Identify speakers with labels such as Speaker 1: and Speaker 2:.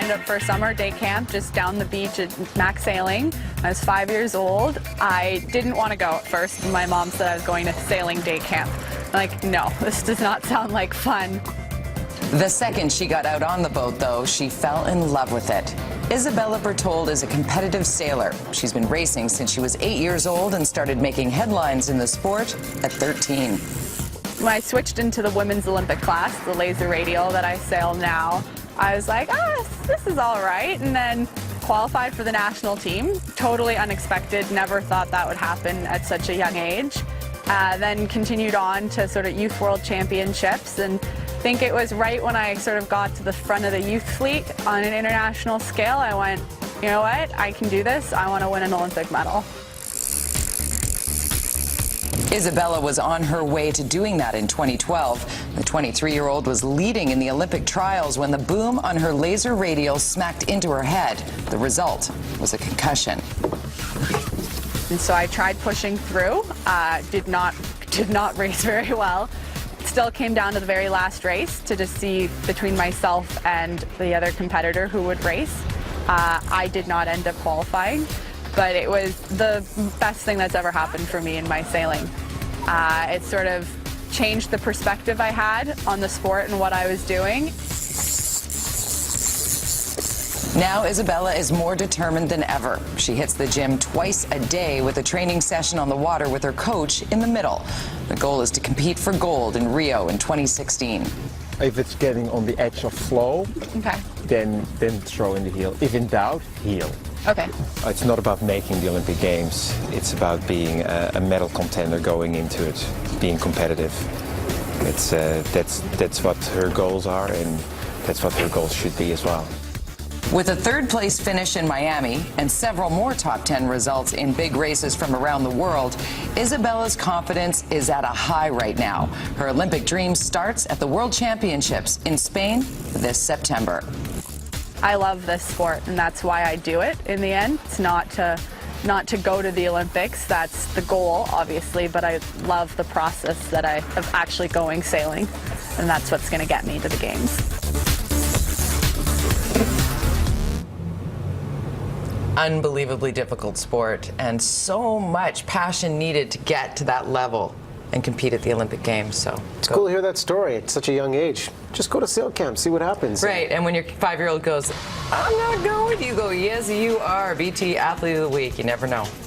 Speaker 1: signed up for a summer day camp just down the beach at Mac Sailing. I was 5 years old. I didn't want to go at first. My mom said I was going to sailing day camp. I'm like, no, this does not sound like fun.
Speaker 2: The second she got out on the boat, though, she fell in love with it. Isabella Bertold is a competitive sailor. She's been racing since she was 8 years old and started making headlines in the sport at 13.
Speaker 1: When I switched into the women's Olympic class, the laser radial that I sail now, I was like, this is all right. And then qualified for the national team. Totally unexpected. Never thought that would happen at such a young age. Then continued on to sort of youth world championships, and I think it was right when I sort of got to the front of the youth fleet on an international scale, I went, you know what, I can do this. I want to win an Olympic medal.
Speaker 2: Isabella was on her way to doing that in 2012. The 23-year-old was leading in the Olympic trials when the boom on her laser radial smacked into her head. The result was a concussion.
Speaker 1: And so I tried pushing through, did not race very well. Still came down to the very last race to just see between myself and the other competitor who would race. I did not end up qualifying, but it was the best thing that's ever happened for me in my sailing. It sort of changed the perspective I had on the sport and what I was doing.
Speaker 2: Now Isabella is more determined than ever. She hits the gym twice a day with a training session on the water with her coach in the middle. The goal is to compete for gold in Rio in 2016.
Speaker 3: If it's getting on the edge of flow,
Speaker 1: Okay.
Speaker 3: then throw in the heel. If in doubt, heel.
Speaker 1: Okay.
Speaker 3: It's not about making the Olympic Games. It's about being a medal contender going into it, being competitive. That's what her goals are, and that's what her goals should be as well.
Speaker 2: With a third-place finish in Miami and several more top 10 results in big races from around the world, Isabella's confidence is at a high right now. Her Olympic dream starts at the World Championships in Spain this September.
Speaker 1: I love this sport, and that's why I do it in the end. It's not to go to the Olympics. That's the goal, obviously, but I love the process of actually going sailing, and that's what's going to get me to the Games.
Speaker 2: Unbelievably difficult sport, and so much passion needed to get to that level and compete at the Olympic Games. So
Speaker 4: it's cool to hear that story at such a young age. Just go to sail camp, see what happens.
Speaker 2: Right, and when your 5-year-old goes, I'm not going, you go, yes, you are. BT Athlete of the Week. You never know.